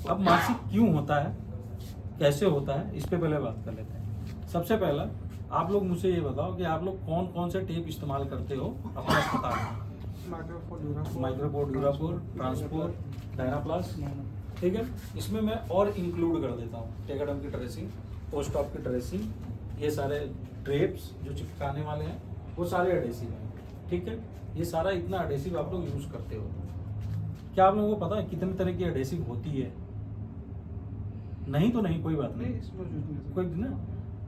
अब मासिक क्यों होता है, कैसे होता है, इस पे पहले बात कर लेते हैं। सबसे पहला आप लोग मुझे ये बताओ कि आप लोग कौन कौन से टेप इस्तेमाल करते हो अपने अस्पताल में। माइक्रोपोर, ड्यूरापोर, ट्रांसपोर, डायनाप्लास्ट, ठीक है। इसमें मैं और इंक्लूड कर देता हूँ टेगाडम की ड्रेसिंग, पोस्ट ऑप की ड्रेसिंग, ये सारे ड्रेप्स जो चिपकाने वाले हैं वो सारे एडेसिव हैं, ठीक है। ये सारा इतना एडेसिव आप लोग यूज़ करते हो। क्या आप लोगों को पता है कितने तरह की एडेसिव होती है? नहीं तो नहीं, कोई बात नहीं, कोई ना।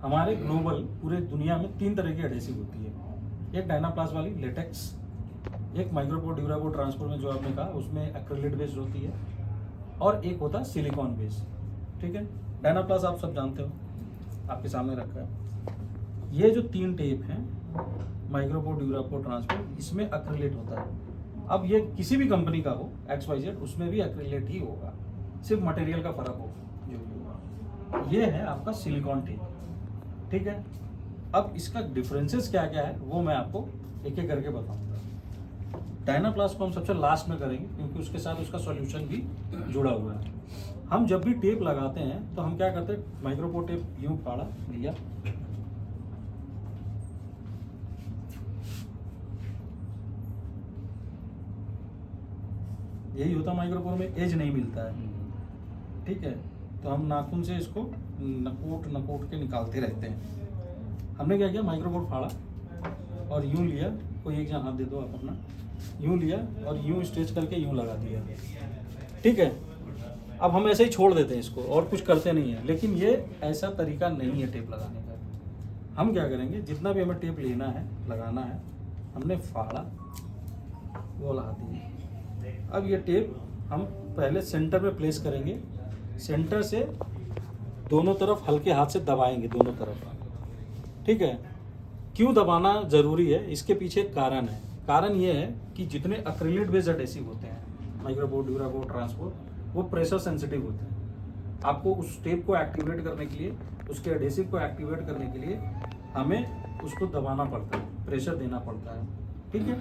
हमारे ग्लोबल पूरे दुनिया में 3 तरह की एडेसिव होती है। एक डायनाप्लास्ट वाली लेटेक्स, एक माइक्रोपोर, ड्यूरापोर, ट्रांसपोर में जो आपने कहा उसमें एक्रिलेट बेस्ड होती है, और एक होता है सिलिकॉन बेस्ड, ठीक है। डायनाप्लास्ट आप सब जानते हो, आपके सामने रखा है। ये जो 3 टेप हैं, माइक्रोपोर, ड्यूरापोर, ट्रांसपोर, इसमें एक्रिलेट होता है। अब ये किसी भी कंपनी का हो, XYZ, उसमें भी एक्रिलेट ही होगा, सिर्फ मटेरियल का फर्क होगा जो भी होगा। ये है आपका सिलिकॉन टेप, ठीक है। अब इसका डिफरेंसेस क्या क्या है वो मैं आपको एक एक करके बताऊंगा। डायनाप्लास्ट को हम सबसे लास्ट में करेंगे क्योंकि उसके साथ उसका सॉल्यूशन भी जुड़ा हुआ है। हम जब भी टेप लगाते हैं तो हम क्या करते हैं, माइक्रोपोर टेप यूं फाड़ा लिया, यही होता माइक्रोपोर में, एज नहीं मिलता है, ठीक है। तो हम नाखून से इसको नकोट के निकालते रहते हैं। हमने क्या किया, माइक्रोपोर फाड़ा और यूं लिया, कोई एक जन हाथ दे दो आप अपना, यूं लिया और यूं स्ट्रेच करके यूं लगा दिया, ठीक है। अब हम ऐसे ही छोड़ देते हैं इसको और कुछ करते नहीं है, लेकिन ये ऐसा तरीका नहीं है टेप लगाने का। हम क्या करेंगे, जितना भी हमें टेप लेना है, लगाना है, हमने फाड़ा, वो लगा दिया। अब ये टेप हम पहले सेंटर में प्लेस करेंगे, सेंटर से दोनों तरफ हल्के हाथ से दबाएंगे, दोनों तरफ, ठीक है। क्यों दबाना ज़रूरी है, इसके पीछे एक कारण है। कारण ये है कि जितने एक्रिलेट बेस्ड एडेसिव होते हैं, माइक्रोपोर, ड्यूरापोर, ट्रांसपोर, वो प्रेशर सेंसिटिव होते हैं। आपको उस टेप को एक्टिवेट करने के लिए, उसके एडेसिव को एक्टिवेट करने के लिए हमें उसको दबाना पड़ता है, प्रेशर देना पड़ता है, ठीक है।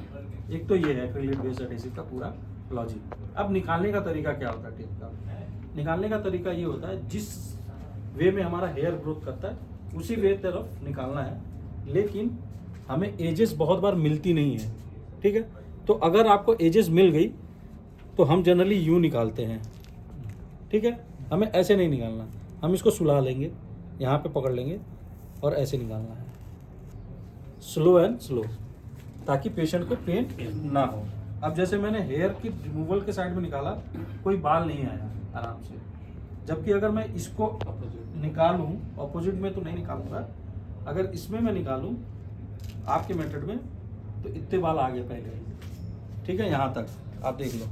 एक तो ये है एक्रिलेट बेस्ड एडेसिव का पूरा लॉजिक। अब निकालने का तरीका क्या होता है टेप का? निकालने का तरीका ये होता है, जिस वे में हमारा हेयर ग्रोथ करता है उसी वे तरफ निकालना है, लेकिन हमें एजेस बहुत बार मिलती नहीं है, ठीक है। तो अगर आपको एजेस मिल गई तो हम जनरली यूं निकालते हैं, ठीक है। हमें ऐसे नहीं निकालना, हम इसको सुला लेंगे, यहाँ पे पकड़ लेंगे और ऐसे निकालना है, स्लो एंड स्लो, ताकि पेशेंट को पेन ना हो। अब जैसे मैंने हेयर की रिमूवल के साइड में निकाला, कोई बाल नहीं आया आराम से, जबकि अगर मैं इसको निकालूं, ऑपोजिट में तो नहीं निकालूंगा, अगर इसमें मैं निकालूं आपके मेथड में, तो इतने बाल आ गए पहले, ठीक है, यहाँ तक आप देख लो,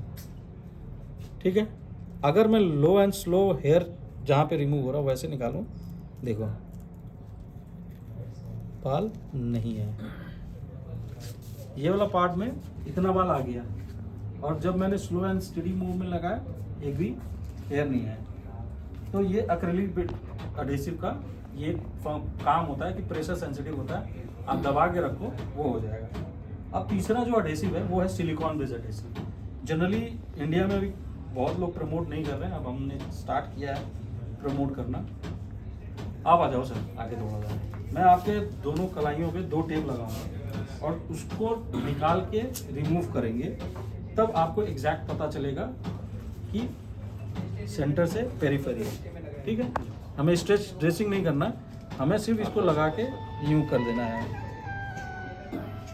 ठीक है। अगर मैं लो एंड स्लो हेयर जहाँ पे रिमूव हो रहा है वैसे निकालूं, देखो बाल नहीं है, ये वाला पार्ट में इतना बाल आ गया, और जब मैंने स्लो एंड स्टेडी मूव में लगाया एक भी हेयर नहीं है। तो ये एक्रिलिक एडेसिव का ये काम होता है कि प्रेशर सेंसिटिव होता है, आप दबा के रखो वो हो जाएगा। अब तीसरा जो एडेसिव है वो है silicon based adhesive. Generally India में भी बहुत लोग प्रमोट नहीं कर रहे हैं, अब हमने स्टार्ट किया है प्रमोट करना। आप आ जाओ सर आगे थोड़ा सा, मैं आपके दोनों कलाइयों पे 2 टेप लगाऊंगा और उसको निकाल के रिमूव करेंगे, तब आपको एग्जैक्ट पता चलेगा कि सेंटर से पेरिफेरी, ठीक है। हमें स्ट्रेच ड्रेसिंग नहीं करना, हमें सिर्फ इसको लगा के यूं कर देना है।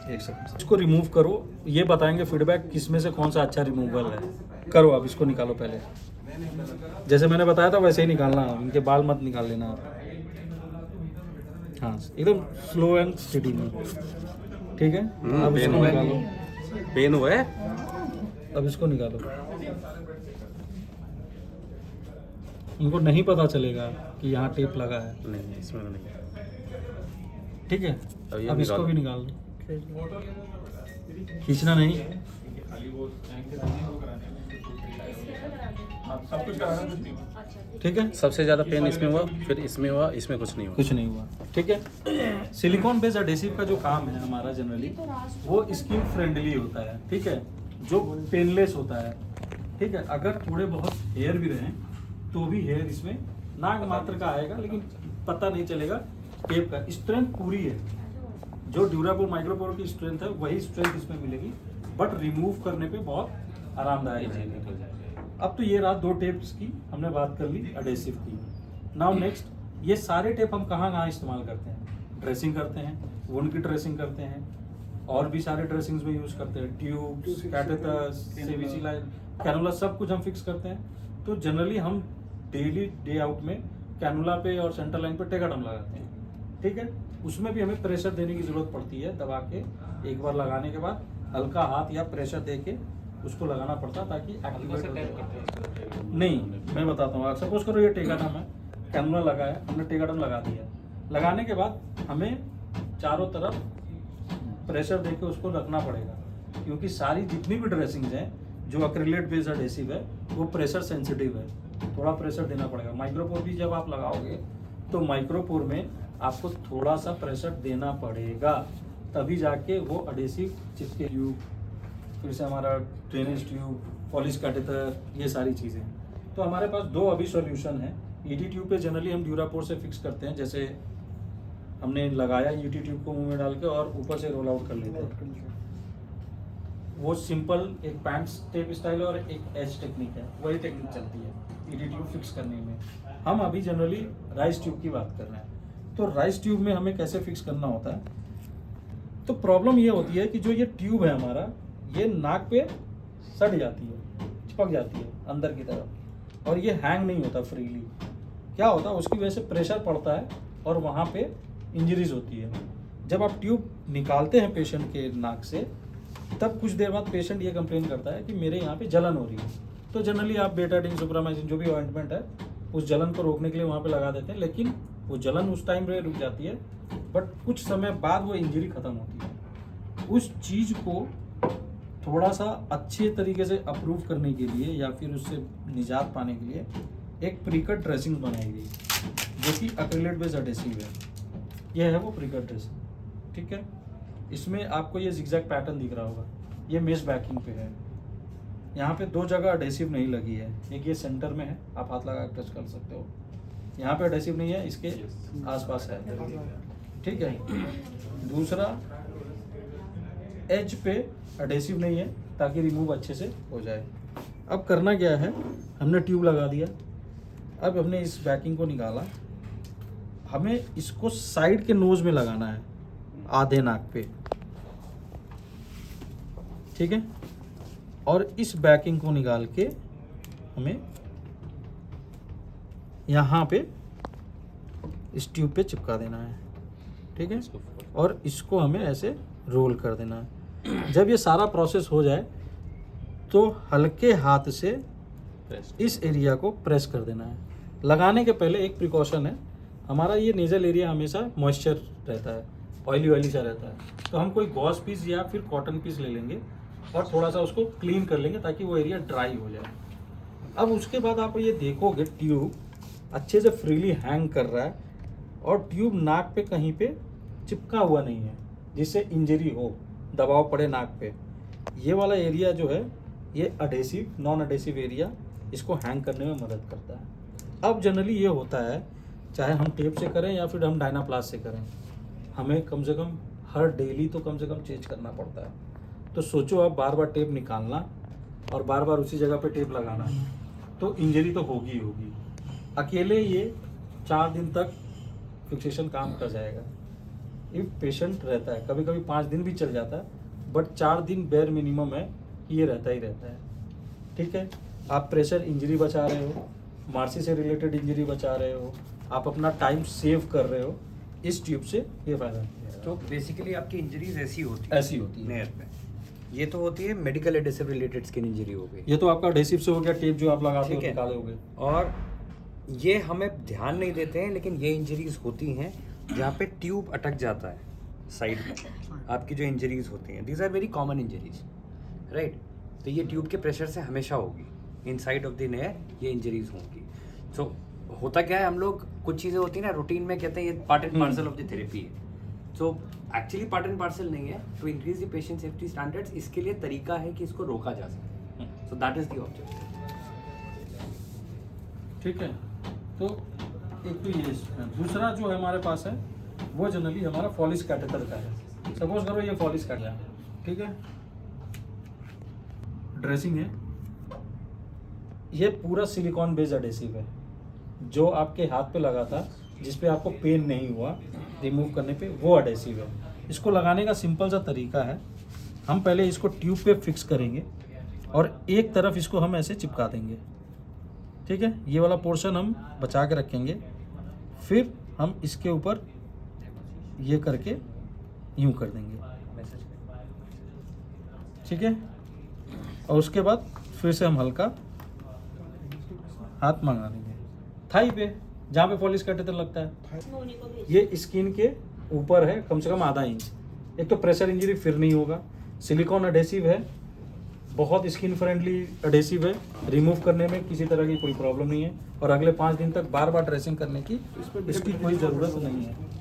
एक सेकंड, इसको रिमूव करो, ये बताएंगे फीडबैक किसमें से कौन सा अच्छा रिमूवल है। करो आप इसको निकालो, पहले जैसे मैंने बताया था वैसे ही निकालना, इनके बाल मत निकाल लेना आप। हाँ, एकदम स्लो एंड स्टेडी में, ठीक है। अब इसको निकालो, पेन हुआ है, अब इसको निकालो। उनको नहीं पता चलेगा कि यहाँ टेप लगा है, नहीं इसमें नहीं, ठीक है। अब इसको भी निकाल लो, खींचना नहीं, ठीक है। सबसे ज़्यादा पेन इसमें हुआ, फिर इसमें हुआ, इसमें कुछ नहीं हुआ। कुछ नहीं हुआ, ठीक है। सिलिकॉन बेस्ड एडेसिव का जो काम है हमारा जनरली, वो स्किन फ्रेंडली होता है, ठीक है, जो पेनलेस होता है, ठीक है। अगर थोड़े बहुत हेयर भी रहें तो भी हेयर इसमें नाक मात्र का आएगा, लेकिन पता नहीं चलेगा टेप का। स्ट्रेंथ पूरी है, जो ड्यूरापोर माइक्रोपोर की स्ट्रेंथ है वही स्ट्रेंथ इसमें मिलेगी, बट रिमूव करने पे बहुत आरामदायक है। अब तो ये रहा 2 टेप्स की हमने बात कर ली एडेसिव की। नाउ नेक्स्ट, ये सारे टेप हम कहाँ कहाँ इस्तेमाल करते हैं? ड्रेसिंग करते हैं, वुंड की ड्रेसिंग करते हैं, और भी सारे ड्रेसिंग्स में यूज़ करते हैं, ट्यूब्स, कैटेटर्स, सीवीसी लाइन, कैनुला, सब कुछ हम फिक्स करते हैं। तो जनरली हम डेली डे आउट में कैनुला पे और सेंटर लाइन पे टेगाडम लगाते हैं, ठीक है। उसमें भी हमें प्रेशर देने की ज़रूरत पड़ती है, दबा के एक बार लगाने के बाद हल्का हाथ या प्रेशर दे के उसको लगाना पड़ता है ताकि एक्टिवेट हो जाए। नहीं, मैं बताता हूँ, सपोज करो ये टेगाडम है, कैनुला लगा है, हमने टेगाडम लगा दिया, लगाने के बाद हमें चारों तरफ प्रेशर देके उसको रखना पड़ेगा, क्योंकि सारी जितनी भी ड्रेसिंग्स हैं जो एक्रिलेट बेस्ड एडेसिव है वो प्रेशर सेंसिटिव है, थोड़ा प्रेशर देना पड़ेगा। माइक्रोपोर भी जब आप लगाओगे तो माइक्रोपोर में आपको थोड़ा सा प्रेशर देना पड़ेगा, तभी जाके वो एडेसिव चिपके। ट्यूब, फिर से हमारा ड्रेनेज ट्यूब, पॉलिश कैटेटर, ये सारी चीज़ें। तो हमारे पास 2 अभी सॉल्यूशन है। ईटी ट्यूब पे जनरली हम ड्यूरापोर से फिक्स करते हैं, जैसे हमने लगाया ईटी ट्यूब को मुंह में डाल के और ऊपर से रोल आउट कर लेते हैं। वो सिंपल एक पैंट टेप स्टाइल और एक एज टेक्निक है, वही टेक्निक चलती है ईटी ट्यूब फिक्स करने में। हम अभी जनरली राइस ट्यूब की बात कर रहे हैं। तो राइस ट्यूब में हमें कैसे फिक्स करना होता है? तो प्रॉब्लम ये होती है कि जो ये ट्यूब है हमारा, ये नाक पे सट जाती है, चिपक जाती है अंदर की तरफ, और ये हैंग नहीं होता फ्रीली। क्या होता है, उसकी वजह से प्रेशर पड़ता है और वहाँ पे इंजरीज होती है। जब आप ट्यूब निकालते हैं पेशेंट के नाक से, तब कुछ देर बाद पेशेंट ये कंप्लेन करता है कि मेरे यहाँ पे जलन हो रही है। तो जनरली आप बेटाडीन, सुप्रामाइसिन, जो भी ऑइंटमेंट है, उस जलन को रोकने के लिए वहाँ पे लगा देते हैं, लेकिन वो जलन उस टाइम पे रुक जाती है, बट कुछ समय बाद वो इंजरी खत्म होती है। उस चीज़ को थोड़ा सा अच्छे तरीके से अप्रूव करने के लिए या फिर उससे निजात पाने के लिए एक प्रीकट ड्रेसिंग बनाई गई, जो कि एक्रिलेट बेस्ड एडेसिव है। यह है वो प्रीकट ड्रेसिंग, ठीक है। इसमें आपको ये जिगजैग पैटर्न दिख रहा होगा, ये मेश बैकिंग पे है। यहाँ पे 2 जगह एडेसिव नहीं लगी है, एक ये सेंटर में है, आप हाथ लगा टच कर सकते हो, यहाँ पे एडेसिव नहीं है, इसके आसपास है, ठीक है। दूसरा एज पे एडेसिव नहीं है, ताकि रिमूव अच्छे से हो जाए। अब करना क्या है, हमने ट्यूब लगा दिया, अब हमने इस बैकिंग को निकाला, हमें इसको साइड के नोज में लगाना है, आधे नाक पे, ठीक है। और इस बैकिंग को निकाल के हमें यहाँ पे इस ट्यूब पे चिपका देना है, ठीक है। और इसको हमें ऐसे रोल कर देना है। जब ये सारा प्रोसेस हो जाए तो हल्के हाथ से इस एरिया को प्रेस कर देना है। लगाने के पहले एक प्रिकॉशन है, हमारा ये नेजल एरिया हमेशा मॉइस्चर रहता है, ऑयली सा रहता है, तो हम कोई गॉज पीस या फिर कॉटन पीस ले लेंगे और थोड़ा सा उसको क्लीन कर लेंगे ताकि वो एरिया ड्राई हो जाए। अब उसके बाद आप ये देखोगे ट्यूब अच्छे से फ्रीली हैंग कर रहा है और ट्यूब नाक पे कहीं पे चिपका हुआ नहीं है जिससे इंजरी हो, दबाव पड़े नाक पे। ये वाला एरिया जो है ये एडेसिव, नॉन एडेसिव एरिया इसको हैंग करने में मदद करता है। अब जनरली ये होता है, चाहे हम टेप से करें या फिर हम डायनाप्लास्ट से करें, हमें कम से कम हर डेली तो कम से कम चेंज करना पड़ता है। तो सोचो आप बार बार टेप निकालना और बार बार उसी जगह पे टेप लगाना, तो इंजरी तो होगी ही होगी। अकेले ये 4 दिन तक फिक्सेशन काम कर जाएगा। इफ पेशेंट रहता है, कभी कभी 5 दिन भी चल जाता है, बट 4 दिन बेयर मिनिमम है, ये रहता ही रहता है, ठीक है। आप प्रेशर इंजरी बचा रहे हो, मार्सी से रिलेटेड इंजरी बचा रहे हो, आप अपना टाइम सेव कर रहे हो, इस ट्यूब से ये फायदा है। तो बेसिकली आपकी इंजरीज ऐसी होती है नेयर पे। ये तो होती है medical adhesive related skin injury हो गई, ये तो आपका एडेसिव से हो गया, टेप जो आप लगाते हो ठीक है। निकाले होगे। और ये हमें ध्यान नहीं देते हैं, लेकिन ये इंजरीज होती हैं जहाँ पे ट्यूब अटक जाता है साइड में, आपकी जो इंजरीज होती हैं, these are very common injuries, right. तो ये ट्यूब के प्रेशर से हमेशा होगी, in side of the near ये इंजरीज होंगी। सो होता क्या है, हम लोग कुछ चीज़ें होती हैं ना रूटीन में कहते हैं ये part and parcel of the therapy है, so actually part and parcel नहीं है। To increase the patient safety standards, इसके लिए तरीका है कि इसको रोका जा सके, so that is the objective. ठीक है, तो एक तो ये दूसरा जो है हमारे पास है वो जनरली हमारा फॉलिस कैटेटर का है। सपोज करो ये फॉलिस कैटेटर है, ठीक है, ड्रेसिंग है, ये पूरा सिलिकॉन बेस्ड एडेसिव है जो आपके हाथ पे लगा था, जिस पे आपको पेन नहीं हुआ रिमूव करने पे, वो एडेसिव है। इसको लगाने का सिंपल सा तरीका है, हम पहले इसको ट्यूब पे फिक्स करेंगे और एक तरफ इसको हम ऐसे चिपका देंगे, ठीक है, ये वाला पोर्शन हम बचा के रखेंगे, फिर हम इसके ऊपर ये करके यूं कर देंगे, ठीक है, और उसके बाद फिर से हम हल्का हाथ मंगा देंगे थाई पे, जहाँ पे पॉलिश कैटेटर लगता है। ये स्किन के ऊपर है कम से कम आधा इंच। एक तो प्रेशर इंजरी फिर नहीं होगा, सिलिकॉन एडेसिव है, बहुत स्किन फ्रेंडली एडेसिव है, रिमूव करने में किसी तरह की कोई प्रॉब्लम नहीं है, और अगले 5 दिन तक बार बार ड्रेसिंग करने की इसकी कोई ज़रूरत नहीं है।